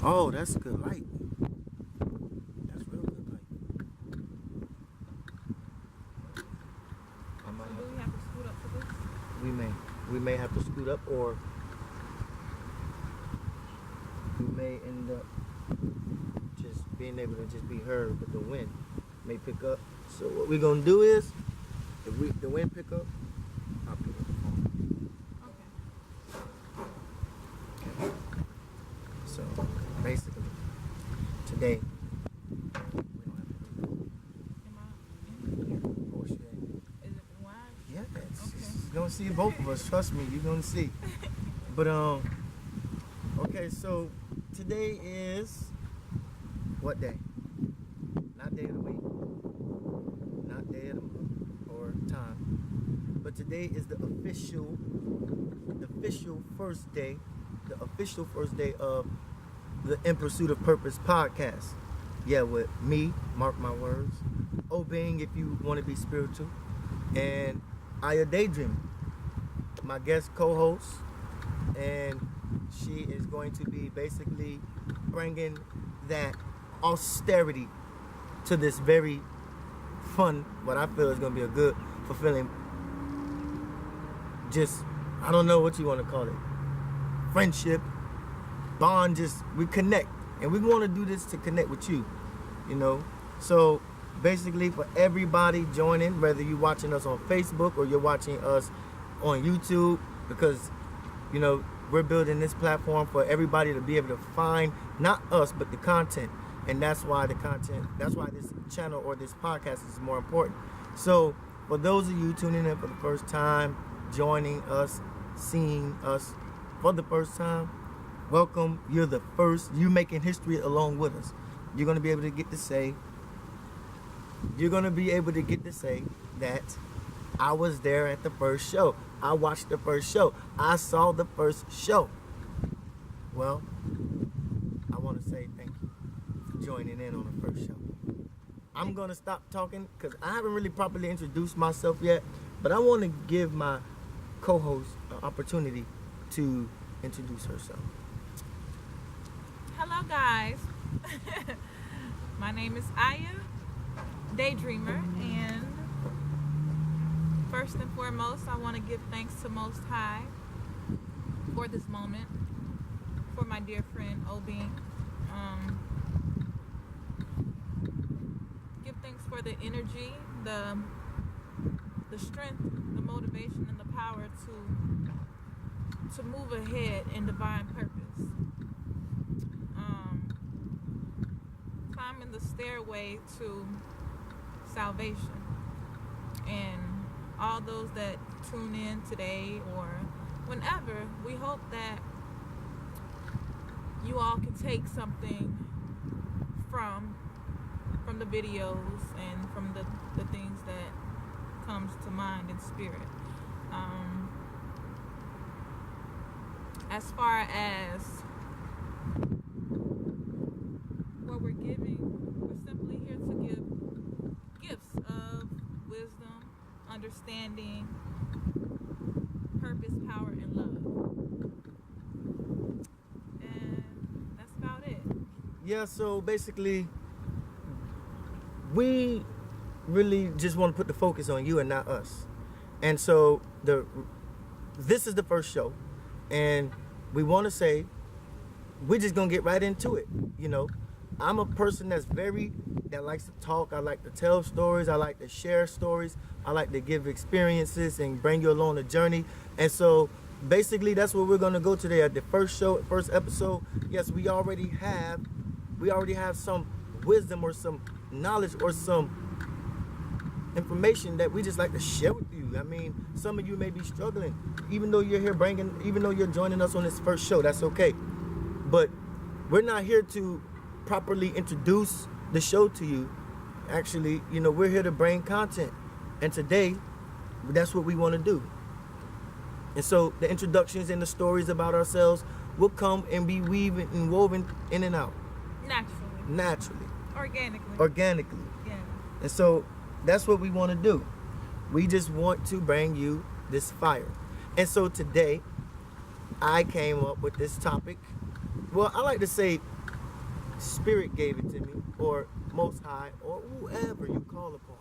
Oh, that's good light. That's real good light. I might So do have we have to scoot up for this? we may have to scoot up, or we may end up just being able to just be heard, but the wind may pick up. So what we're gonna do is, if the wind pick up, I'll pick up the phone. Okay. So basically, today we don't have to do Am I in here? that. Bullshit. Is it wide? Yeah, Okay. you're gonna see both of us. Trust me, you're gonna see. But okay. So today is what day? Not day of the week, not day of the month or time. But today is the official first day, of the In Pursuit of Purpose podcast. Yeah, with me, mark my words, Obeng if you want to be spiritual, and Daydreamer, my guest co-host, and she is going to be basically bringing that austerity to this very fun, what I feel is going to be a good, fulfilling, just, I don't know what you want to call it, friendship, bond, just we connect. And we want to do this to connect with you, you know. So basically for everybody joining, whether you're watching us on Facebook or you're watching us on YouTube, because, you know, we're building this platform for everybody to be able to find not us, but the content. And that's why this channel or this podcast is more important. So for those of you tuning in for the first time, joining us, seeing us for the first time, welcome. You're the first. You're making history along with us. You're going to be able to get to say that I was there at the first show. I watched the first show. I saw the first show. Well, I want to say thank you for joining in on the first show. I'm going to stop talking because I haven't really properly introduced myself yet, but I want to give my co-host an opportunity to introduce herself. Hello, guys. My name is Aya, Daydreamer, and first and foremost, I want to give thanks to Most High for this moment, for my dear friend Obeng. Give thanks for the energy, the strength, the motivation, and the power to move ahead in divine purpose. Climbing the stairway to salvation. And all those that tune in today or whenever, we hope that you all can take something from the videos and from the things that comes to mind in spirit. As far as what we're giving, we're simply here to give gifts of wisdom, understanding, purpose, power, and love. And that's about it. Yeah, so basically, we really just want to put the focus on you and not us. And so this is the first show, and we want to say we're just gonna get right into it. You know, I'm a person that likes to talk. I like to tell stories. I like to share stories. I like to give experiences and bring you along the journey. And so basically that's where we're gonna go today at the first episode. Yes, we already have some wisdom or some knowledge or some information that we just like to share with you. I mean, some of you may be struggling, even though you're joining us on this first show. That's okay, but we're not here to properly introduce the show to you. Actually, you know, we're here to bring content, and today, that's what we want to do. And so the introductions and the stories about ourselves will come and be woven in and out naturally, organically. Yeah. And so that's what we want to do. We just want to bring you this fire. And so today I came up with this topic. Well, I like to say Spirit gave it to me, or Most High, or whoever you call upon.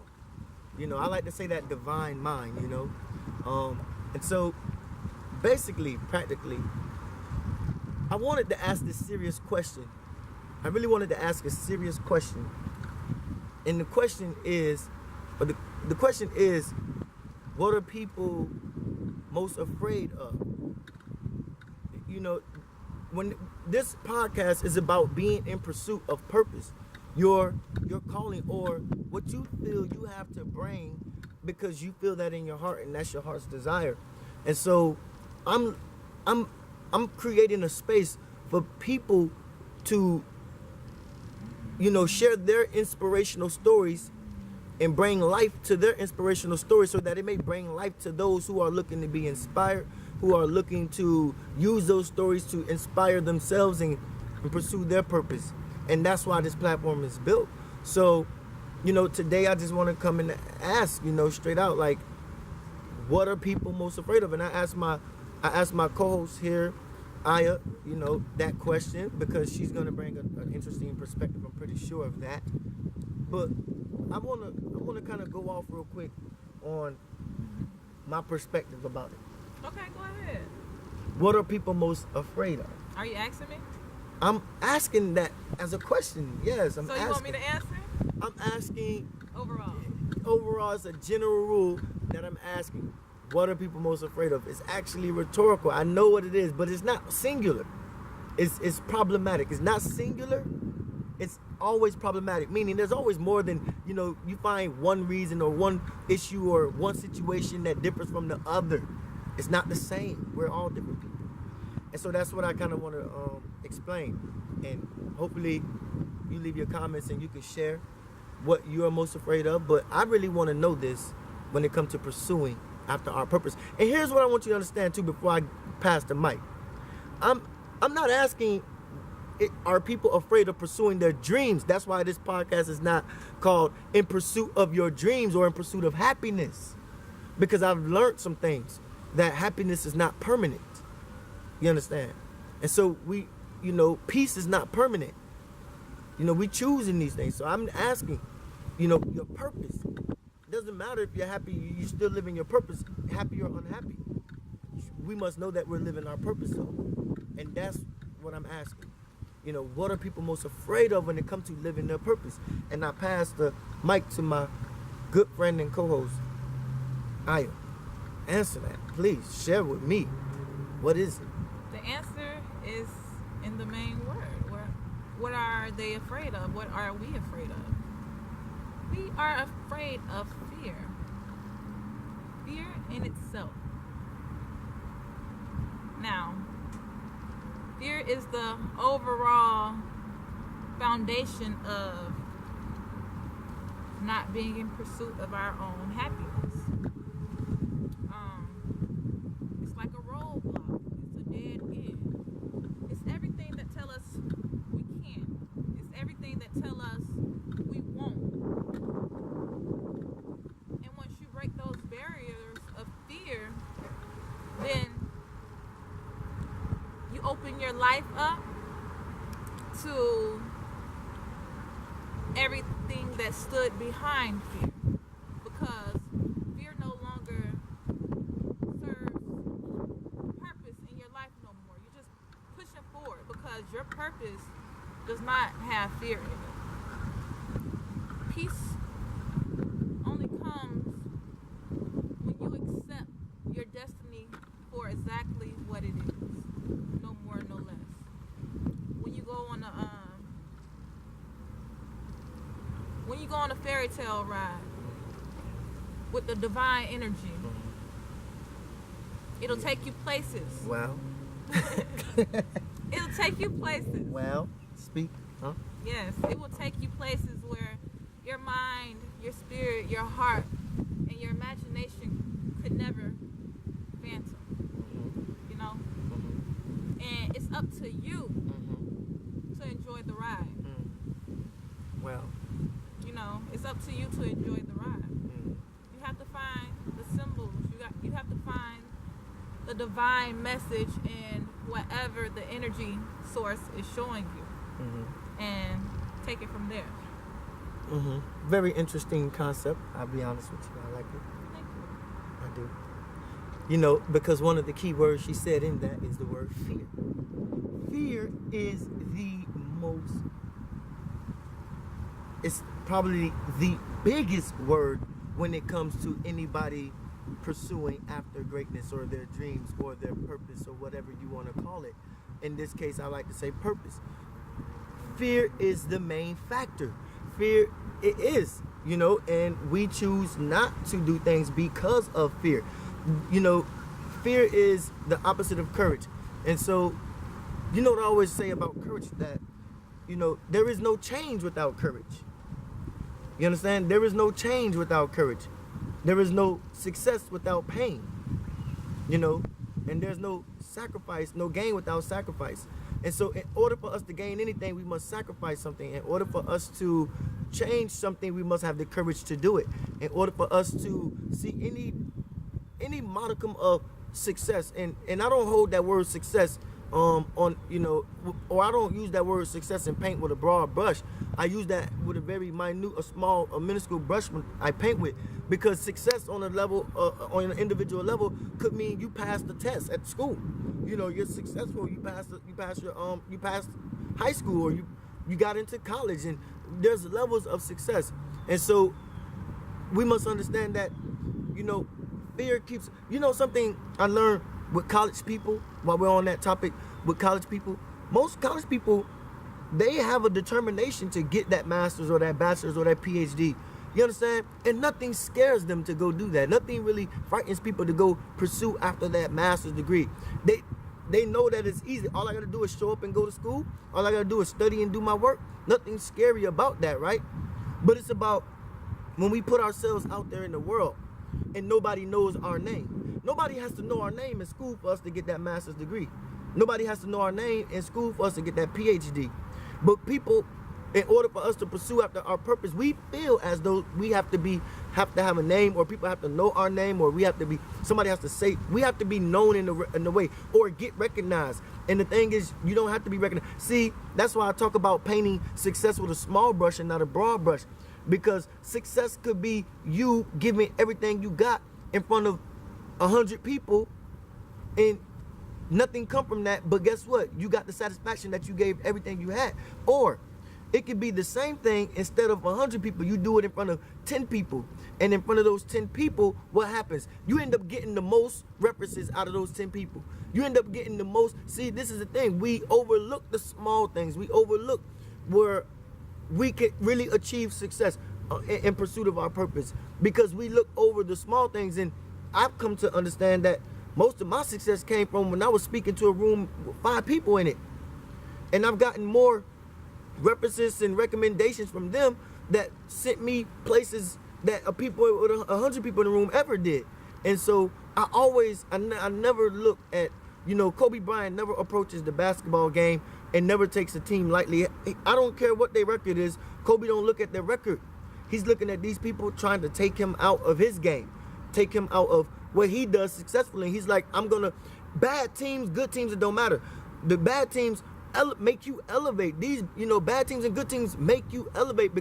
You know, I like to say that divine mind, you know. And so, basically, practically, I wanted to ask this serious question. I really wanted to ask a serious question. And the question is, what are people most afraid of? You know, when this podcast is about being in pursuit of purpose, your calling, or what you feel you have to bring because you feel that in your heart and that's your heart's desire. And so I'm creating a space for people to, you know, share their inspirational stories and bring life to their inspirational stories, so that it may bring life to those who are looking to be inspired, who are looking to use those stories to inspire themselves and pursue their purpose. And that's why this platform is built. So, you know, today I just want to come and ask, you know, straight out, like, what are people most afraid of? And I asked my co-host here, Aya, you know, that question, because she's going to bring an interesting perspective. I'm pretty sure of that. But I want to kind of go off real quick on my perspective about it. Okay, go ahead. What are people most afraid of? Are you asking me? I'm asking that as a question. Yes, I'm asking. So you want me to answer? I'm asking Overall. Overall, it's a general rule that I'm asking. What are people most afraid of? It's actually rhetorical. I know what it is, but it's not singular. It's problematic. It's not singular. It's always problematic, meaning there's always more than, you know, you find one reason or one issue or one situation that differs from the other. It's not the same. We're all different people. And so that's what I kind of want to explain. And hopefully you leave your comments and you can share what you are most afraid of. But I really want to know this when it comes to pursuing after our purpose. And here's what I want you to understand too before I pass the mic. I'm not asking, are people afraid of pursuing their dreams? That's why this podcast is not called In Pursuit of Your Dreams or In Pursuit of Happiness. Because I've learned some things, that happiness is not permanent. You understand? And so peace is not permanent. You know, we choosing these things. So I'm asking, you know, your purpose. It doesn't matter if you're happy, you're still living your purpose, happy or unhappy. We must know that we're living our purpose though. And that's what I'm asking. You know, what are people most afraid of when it comes to living their purpose? And I pass the mic to my good friend and co-host, Aya. Answer that, please. Share with me. What is it? The answer is in the main word. What are they afraid of? What are we afraid of? We are afraid of fear. Fear in itself. Now, fear is the overall foundation of not being in pursuit of our own happiness. It's like a roadblock. It's a dead end. It's everything that tell us we can't. It's everything that tell us we won't. And once you break those barriers of fear, then you open your life up to everything that stood behind fear, because fear no longer serves purpose in your life no more. You're just pushing forward because your purpose does not have fear in it. Peace only comes when you accept your destiny for exactly what it is, no more, no less. When you go on a fairy tale ride with the divine energy, it'll take you places. Well. It'll take you places. Well, speak. Huh? Yes, it will take you places where your mind, your spirit, your heart, and your imagination could never phantom. You know? And it's up to you to enjoy the ride. Well. You know, it's up to you to enjoy the ride. You have to find the symbols. You have to find the divine message in whatever the energy source is showing you. and take it from there. Very interesting concept. I'll be honest with you. I like it. Thank you. I do. You know, because one of the key words she said in that is the word fear. Fear is the most, it's probably the biggest word when it comes to anybody pursuing after greatness or their dreams or their purpose or whatever you want to call it. In this case, I like to say purpose. Fear is the main factor. Fear, it is, you know, and we choose not to do things because of fear. You know, fear is the opposite of courage. And so, you know what I always say about courage, that, you know, there is no change without courage. You understand? There is no change without courage. There is no success without pain. You know, and there's no sacrifice, no gain without sacrifice. And so in order for us to gain anything, we must sacrifice something. In order for us to change something, we must have the courage to do it. In order for us to see any modicum of success, and I don't hold that word success on, you know, or I don't use that word success and paint with a broad brush. I use that with a very minute, a minuscule brush when I paint with, because success on a level, on an individual level, could mean you passed the test at school. You know, you're successful. You passed high school, or you got into college, and there's levels of success. And so we must understand that, you know, fear keeps, you know, something I learned with college people, while we're on that topic, with college people, most college people, they have a determination to get that master's or that bachelor's or that PhD. You understand? And nothing scares them to go do that. Nothing really frightens people to go pursue after that master's degree. They know that it's easy. All I gotta do is show up and go to school. All I gotta do is study and do my work. Nothing scary about that, right? But it's about when we put ourselves out there in the world and nobody knows our name. Nobody has to know our name in school for us to get that master's degree. Nobody has to know our name in school for us to get that PhD. But people, in order for us to pursue after our purpose, we feel as though we have to have a name, or people have to know our name, or somebody has to say, we have to be known in the way, or get recognized. And the thing is, you don't have to be recognized. See, that's why I talk about painting success with a small brush and not a broad brush, because success could be you giving everything you got in front of 100 people and nothing come from that, but guess what? You got the satisfaction that you gave everything you had. Or it could be the same thing. Instead of 100 people, you do it in front of 10 people. And in front of those 10 people, what happens? You end up getting the most references out of those 10 people. You end up getting the most. See, this is the thing. We overlook the small things. We overlook where we can really achieve success in pursuit of our purpose, because we look over the small things. And I've come to understand that most of my success came from when I was speaking to a room with 5 people in it. And I've gotten more references and recommendations from them that sent me places that people with 100 people in the room ever did. And so I never look at, you know, Kobe Bryant never approaches the basketball game and never takes a team lightly. I don't care what their record is. Kobe don't look at their record. He's looking at these people trying to take him out of his game, take him out of what he does successfully. He's like, bad teams, good teams, it don't matter. The bad teams make you elevate. These, you know, bad teams and good teams make you elevate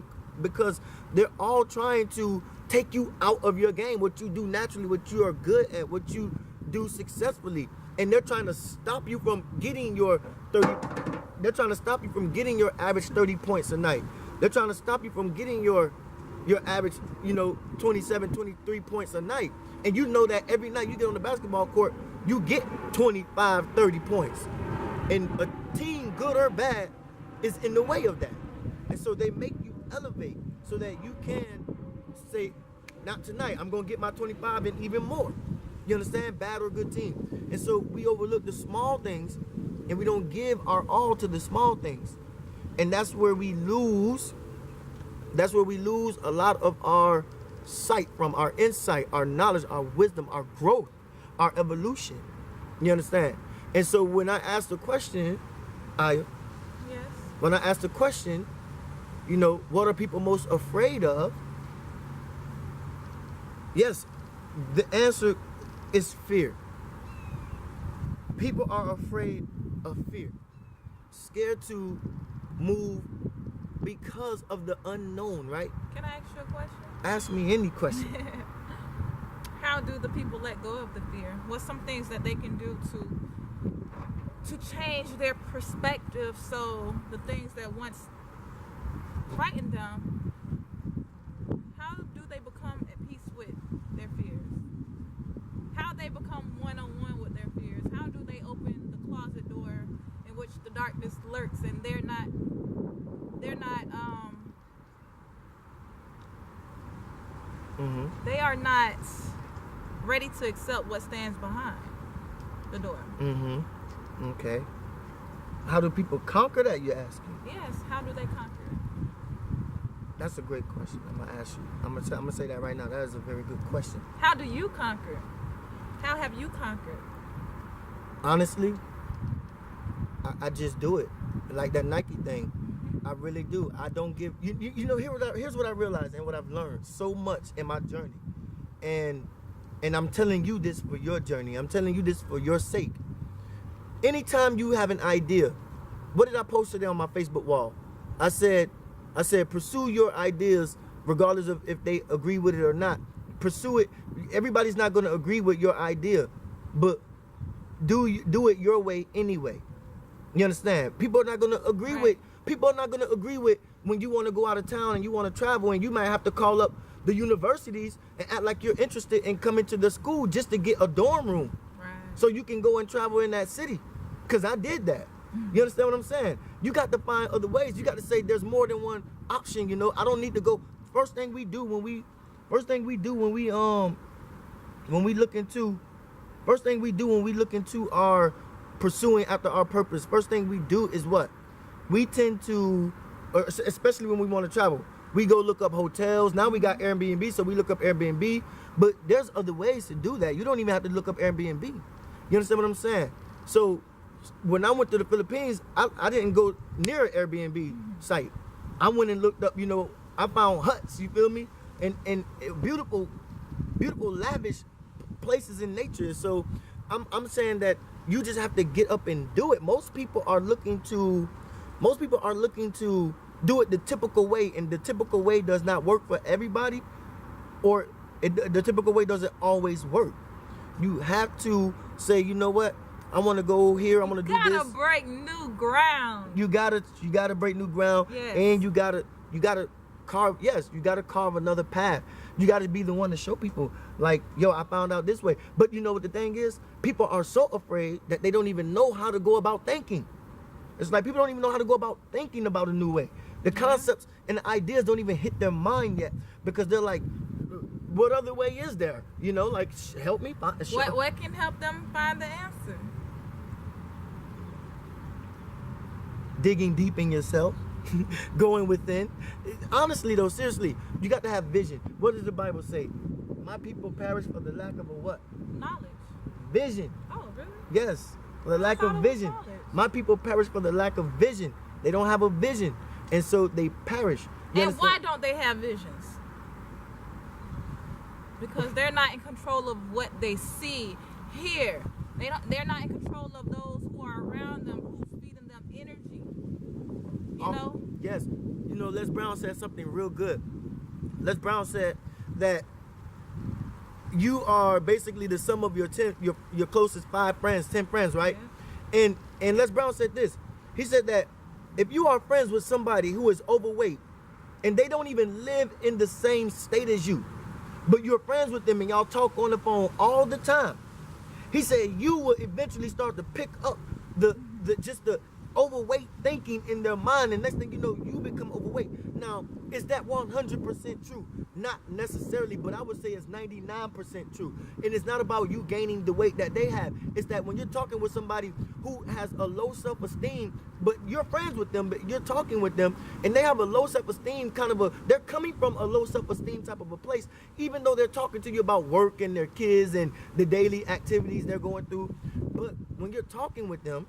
because they're all trying to take you out of your game, what you do naturally, what you are good at, what you do successfully. And they're trying to stop you from getting your 30. They're trying to stop you from getting your average 30 points a night. They're trying to stop you from getting your average, you know, 27, 23 points a night. And you know that every night you get on the basketball court, you get 25, 30 points. And a team, good or bad, is in the way of that. And so they make you elevate so that you can say, not tonight, I'm going to get my 25 and even more. You understand? Bad or good team. And so we overlook the small things and we don't give our all to the small things. And that's where we lose. That's where we lose a lot of our sight from, our insight, our knowledge, our wisdom, our growth, our evolution. You understand? And so when I ask the question, Aya, Yes. when I ask the question, you know, what are people most afraid of? Yes, the answer is fear. People are afraid of fear. Scared to move because of the unknown, right? Can I ask you a question? Ask me any question. How do the people let go of the fear? What's some things that they can do to change their perspective so the things that once frightened them, how do they become at peace with their fears? How they become one-on-one with their fears? How do they open the closet door in which the darkness lurks and they're not they are not ready to accept what stands behind the door. Okay. How do people conquer that, you're asking? Yes, how do they conquer it? That's a great question. I'm gonna ask you. I'm gonna say that right now. That is a very good question. How do you conquer? How have you conquered? Honestly, I just do it. Like that Nike thing. I really do. I don't give you know, here's what I realized and what I've learned so much in my journey. And I'm telling you this for your journey. I'm telling you this for your sake. Anytime you have an idea, what did I post today on my Facebook wall? I said pursue your ideas regardless of if they agree with it or not. Pursue it. Everybody's not going to agree with your idea, but do it your way anyway. You understand? People are not going to agree with when you want to go out of town and you want to travel, and you might have to call up the universities and act like you're interested in coming to the school just to get a dorm room. Right. So you can go and travel in that city. Because I did that. You understand what I'm saying? You got to find other ways. You got to say there's more than one option, you know. I don't need to go. First thing we do when we look into our pursuing after our purpose, first thing we do is what? We tend to, especially when we want to travel, we go look up hotels. Now we got Airbnb, so we look up Airbnb. But there's other ways to do that. You don't even have to look up Airbnb. You understand what I'm saying? So when I went to the Philippines, I didn't go near an Airbnb site. I went and looked up, you know, I found huts, you feel me? And beautiful, lavish places in nature. So I'm saying that you just have to get up and do it. Most people are looking to do it the typical way, and the typical way does not work for everybody, or the typical way doesn't always work. You have to say, you know what? I want to go here. I'm gonna do this. You gotta break new ground. You gotta break new ground. Yes. And you gotta carve. Yes, you gotta carve another path. You gotta be the one to show people, like, yo, I found out this way. But you know what the thing is? People are so afraid that they don't even know how to go about thinking. It's like people don't even know how to go about thinking about a new way. The concepts and the ideas don't even hit their mind yet, because they're like, what other way is there? You know, like, help me find. What can help them find the answer? Digging deep in yourself, going within. Honestly though, seriously, you got to have vision. What does the Bible say? My people perish for the lack of a what? Knowledge. Vision. Oh, really? Yes, for the lack of vision. My people perish for the lack of vision. They don't have a vision, and so they perish. You And understand? why don't they have visions? Because they're not in control of what they see, hear. They're not in control of those who are around them, who's feeding them energy. You know? Yes. You know, Les Brown said something real good. Les Brown said that you are basically the sum of your closest 5 friends, 10 friends, right? Yeah. And Les Brown said this. He said that if you are friends with somebody who is overweight and they don't even live in the same state as you, but you're friends with them and y'all talk on the phone all the time, he said you will eventually start to pick up the overweight thinking in their mind, and next thing you know, you become overweight. Now, is that 100% true? Not necessarily, but I would say it's 99% true. And it's not about you gaining the weight that they have. It's that when you're talking with somebody who has a low self-esteem, but you're friends with them, but you're talking with them, and they have a low self-esteem they're coming from a low self-esteem type of a place, even though they're talking to you about work and their kids and the daily activities they're going through. But when you're talking with them,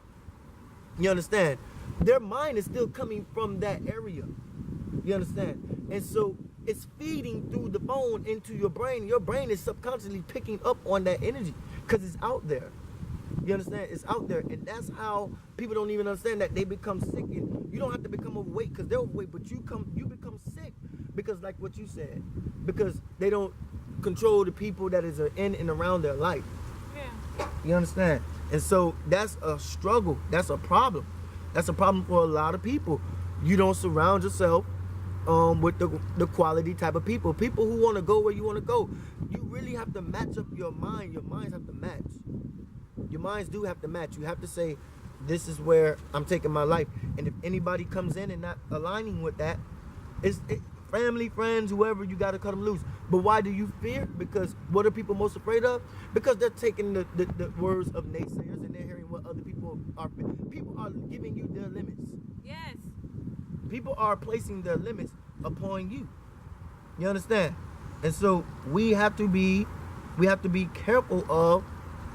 you understand, their mind is still coming from that area. You understand? And so it's feeding through the phone into your brain. Your brain is subconsciously picking up on that energy because it's out there. You understand? It's out there, and that's how people don't even understand that they become sick. And you don't have to become overweight because they're overweight, but you become sick because, like what you said, because they don't control the people that is in and around their life. Yeah. You understand? And so that's a struggle. That's a problem. That's a problem for a lot of people. You don't surround yourself with the quality type of people who want to go where you want to go. You really have to match up your mind. Your minds have to match. Your minds do have to match. You have to say, this is where I'm taking my life. And if anybody comes in and not aligning with that, it's family, friends, whoever, you got to cut them loose. But why do you fear? Because what are people most afraid of? Because they're taking the words of naysayers and they're hearing what other people are. People are giving you their limits. Yes. People are placing their limits upon you. You understand? And so we have to be careful of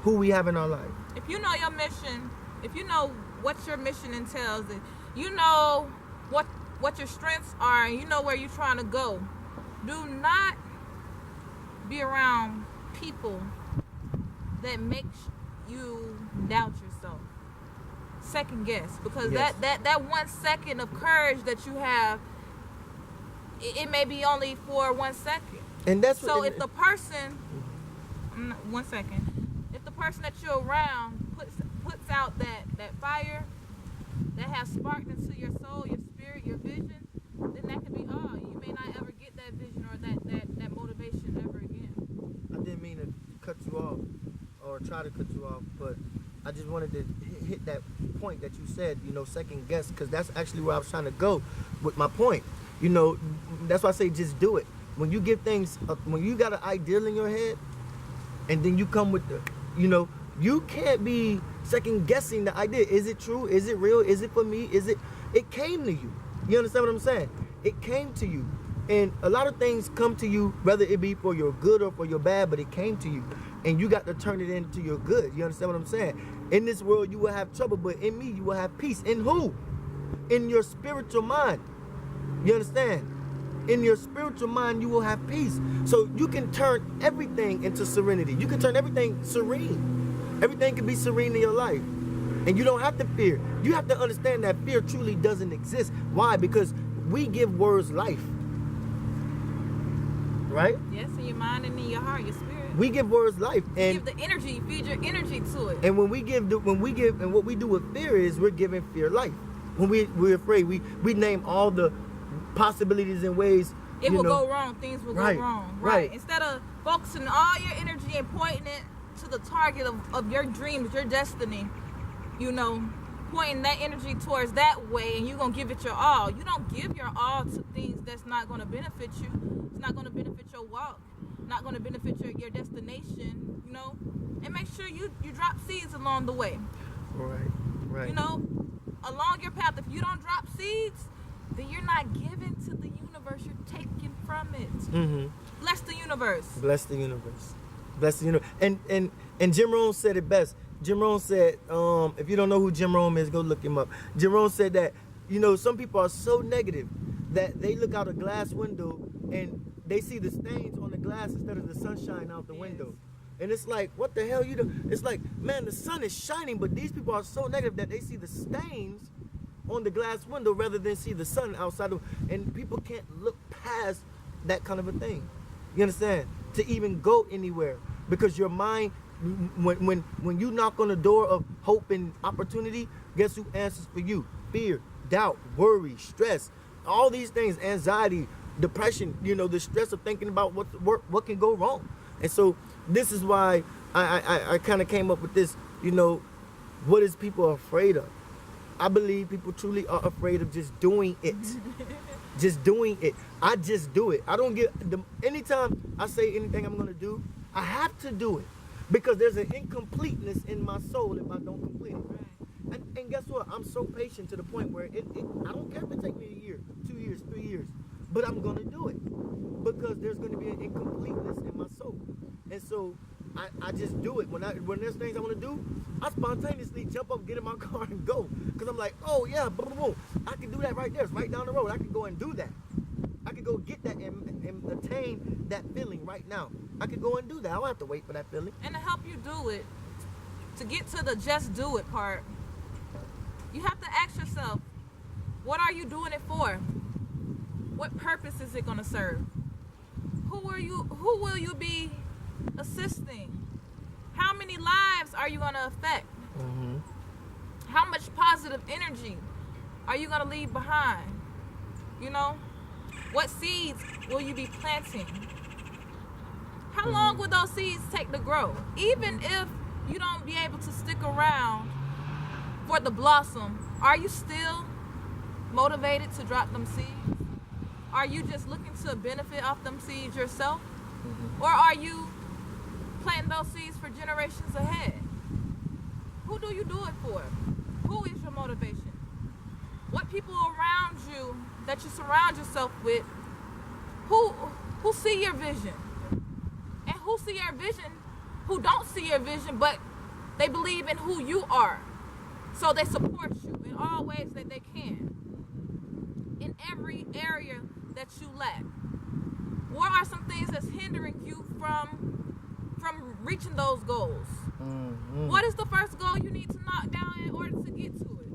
who we have in our life. If you know your mission, if you know what your mission entails, and you know what your strengths are, and you know where you're trying to go, do not be around people that make you doubt yourself, second guess, because Yes. that 1 second of courage that you have, it may be only for 1 second. And that's So what, if the person, 1 second, if the person that you're around puts out that fire that has sparked into your soul, your spirit, your vision, then that could be all. You may not ever get that vision or that motivation ever again. I didn't mean to cut you off or try to cut you off, but I just wanted to hit that point that you said, second guess, because that's actually where I was trying to go with my point. That's why I say just do it. When you give things, when you got an ideal in your head, and then you come with you can't be second guessing the idea. Is it true? Is it real? Is it for me? It came to you. You understand what I'm saying? It came to you. And a lot of things come to you, whether it be for your good or for your bad, but it came to you. And you got to turn it into your good. You understand what I'm saying? In this world, you will have trouble, but in me, you will have peace. In who? In your spiritual mind. You understand? In your spiritual mind, you will have peace. So you can turn everything into serenity. You can turn everything serene. Everything can be serene in your life. And you don't have to fear. You have to understand that fear truly doesn't exist. Why? Because we give words life. Right? Yes, in your mind and in your heart, your spirit. We give words life. And give the energy, feed your energy to it. And when we give, and what we do with fear is we're giving fear life. When we're afraid, we name all the possibilities and ways it will go wrong. Things will go wrong. Right. Instead of focusing all your energy and pointing it to the target of your dreams, your destiny, pointing that energy towards that way, and you're going to give it your all. You don't give your all to things that's not going to benefit you. It's not going to benefit your walk, not going to benefit your destination, and make sure you drop seeds along the way. Right. Along your path, if you don't drop seeds, then you're not giving to the universe, you're taking from it. Mm-hmm. Bless the universe. Bless the universe. Bless the universe. And Jim Rohn said it best. Jim Rohn said, if you don't know who Jim Rohn is, go look him up. Jim Rohn said that, some people are so negative that they look out a glass window and they see the stains on the glass instead of the sunshine out the window. And it's like, what the hell you do? It's like, man, the sun is shining, but these people are so negative that they see the stains on the glass window rather than see the sun outside. And people can't look past that kind of a thing. You understand? To even go anywhere, because your mind, when you knock on the door of hope and opportunity, guess who answers for you? Fear, doubt, worry, stress, all these things, anxiety, depression. The stress of thinking about what can go wrong. And so this is why I kind of came up with this. What is people afraid of? I believe people truly are afraid of just doing it. Just doing it. I just do it. I don't anytime I say anything I'm going to do, I have to do it. Because there's an incompleteness in my soul if I don't complete it. And guess what? I'm so patient to the point where I don't care if it takes me a year, 2 years, 3 years. But I'm going to do it. Because there's going to be an incompleteness in my soul. And so I just do it. When there's things I want to do, I spontaneously jump up, get in my car, and go. Because I'm like, oh yeah, boom, boom, boom. I can do that right there. It's right down the road. I can go and do that. I can go get that and attain that feeling right now. I can go and do that. I don't have to wait for that feeling. And to help you do it, to get to the just do it part, you have to ask yourself, what are you doing it for? What purpose is it going to serve? Who will you be assisting? How many lives are you going to affect? Mm-hmm. How much positive energy are you going to leave behind? You know, what seeds will you be planting? How long will those seeds take to grow? Even if you don't be able to stick around for the blossom, are you still motivated to drop them seeds? Are you just looking to benefit off them seeds yourself? Or are you planting those seeds for generations ahead? Who do you do it for? Who is your motivation? What people around you that you surround yourself with, who see your vision? And who see your vision, who don't see your vision, but they believe in who you are. So they support you in all ways that they can. In every area that you lack. What are some things that's hindering you from reaching those goals? Mm-hmm. What is the first goal you need to knock down in order to get to it?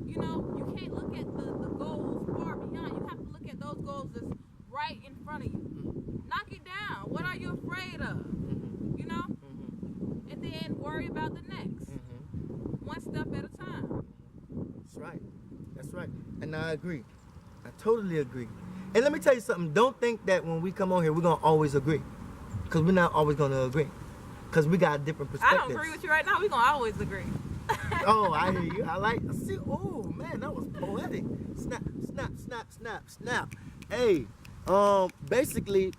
You know, you can't look at the goals far beyond. You have to look at those goals that's right in front of you. Knock it down. What are you afraid of? You know? And then worry about the next. One step at a time. That's right. That's right. And I agree. I totally agree. And let me tell you something. Don't think that when we come on here, we're going to always agree. Because we're not always going to agree. Because we got different I perspectives. don't agree with you right now. We're going to always agree. Oh, I hear you. I like. See. Oh man, that was poetic. Snap, snap, snap, snap, snap. Hey, basically,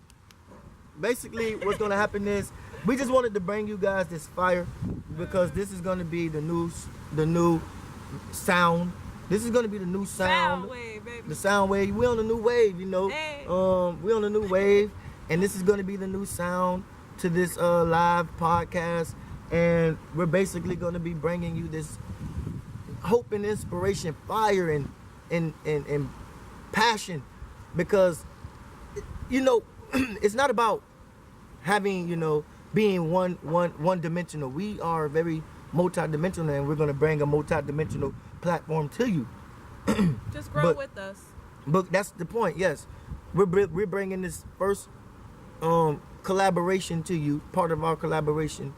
what's gonna happen is we just wanted to bring you guys this fire because this is gonna be the new sound. This is gonna be the new sound. Sound wave, baby. The sound wave. We on a new wave, you know. Hey. We on a new wave, and this is gonna be the new sound to this live podcast. And we're basically going to be bringing you this hope and inspiration, fire and passion, because, you know, it's not about having, you know, being one dimensional. We are very multi-dimensional, and we're going to bring a multi-dimensional platform to you. Just grow with us. But that's the point. Yes, we're bringing this first collaboration to you, part of our collaboration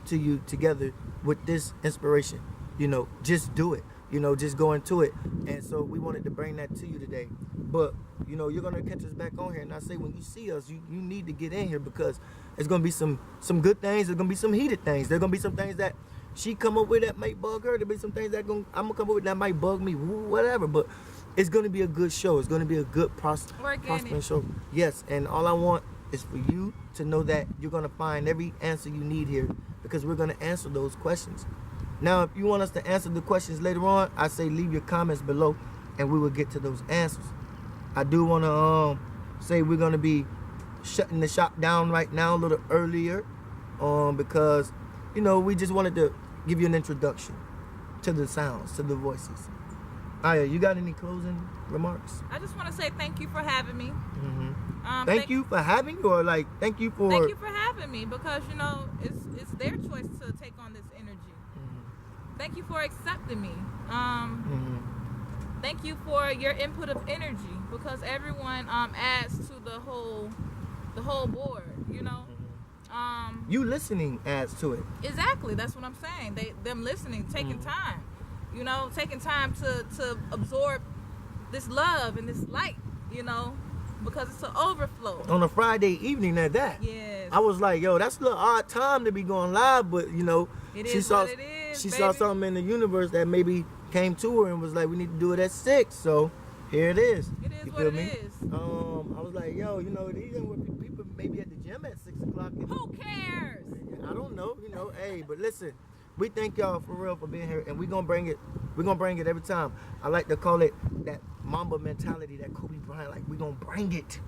to you together with this inspiration. You know, just do it. You know, just go into it. And so we wanted to bring that to you today. But, you know, you're going to catch us back on here. And I say when you see us, you need to get in here because there's going to be some good things. There's going to be some heated things. There's going to be some things that she come up with that might bug her. There'll be some things that I'm going to come up with that might bug me, whatever. But it's going to be a good show. It's going to be a good prospering show. Yes, and all I want is for you to know that you're going to find every answer you need here because we're going to answer those questions. Now, if you want us to answer the questions later on, I say leave your comments below and we will get to those answers. I do want to say we're going to be shutting the shop down right now a little earlier because, you know, we just wanted to give you an introduction to the sounds, to the voices. Aya, you got any closing remarks? I just want to say thank you for having me. Mm-hmm. Thank you for having you, or like thank you for having me because, you know, it's their choice to take on this energy. Mm-hmm. Thank you for accepting me. Mm-hmm. Thank you for your input of energy because everyone adds to the whole board, you know. You listening adds to it. Exactly, that's what I'm saying. Them listening, taking time, you know, taking time to absorb this love and this light, you know, because it's an overflow. On a Friday evening at that. Yes. I was like, yo, that's a little odd time to be going live, but you know, she saw something in the universe that maybe came to her and was like, we need to do it at 6. So here it is. It is you what feel it me? is. I was like, yo, you know, these are people maybe at the gym at 6 o'clock. Who cares? I don't know, you know, hey, but listen, we thank y'all for real for being here, and we're gonna bring it. We're gonna bring it every time. I like to call it that Mamba mentality, that Kobe Bryant. Like, we're gonna bring it,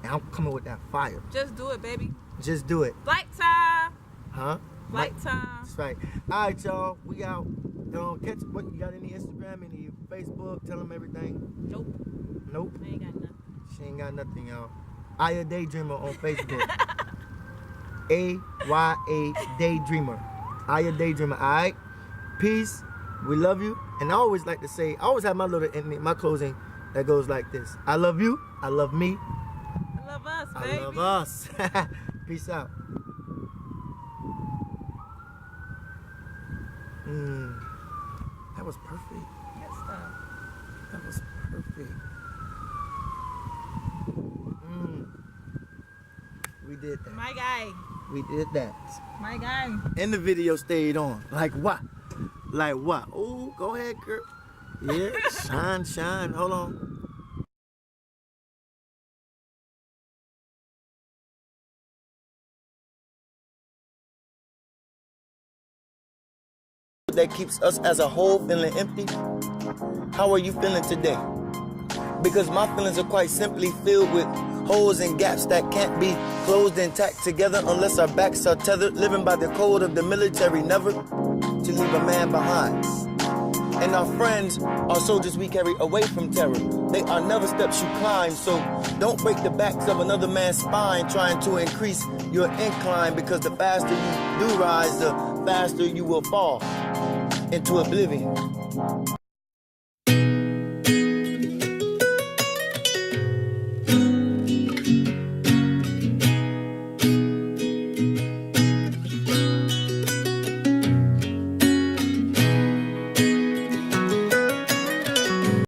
and I'm coming with that fire. Just do it, baby. Just do it. Flight time. Huh? Flight time. That's right. All right, y'all. We out. Catch what you got? Any Instagram? Any Facebook? Tell them everything. Nope. Nope. I ain't got nothing. She ain't got nothing, y'all. Aya Daydreamer on Facebook. AYA Daydreamer. I your Daydreamer. All right. Peace. We love you. And I always like to say, I always have my little ending, my closing that goes like this. I love you. I love me. I love us, baby. I love us. Peace out. That was perfect. Good stuff. That was perfect. We did that. My guy. We did that. My guy. And the video stayed on. Like what? Like what? Oh, go ahead, girl. Yeah, shine, shine. Hold on. That keeps us as a whole feeling empty. How are you feeling today? Because my feelings are quite simply filled with holes and gaps that can't be closed and tacked together unless our backs are tethered, living by the code of the military, never to leave a man behind. And our friends are soldiers we carry away from terror. They are never steps you climb, so don't break the backs of another man's spine trying to increase your incline, because the faster you do rise, the faster you will fall into oblivion.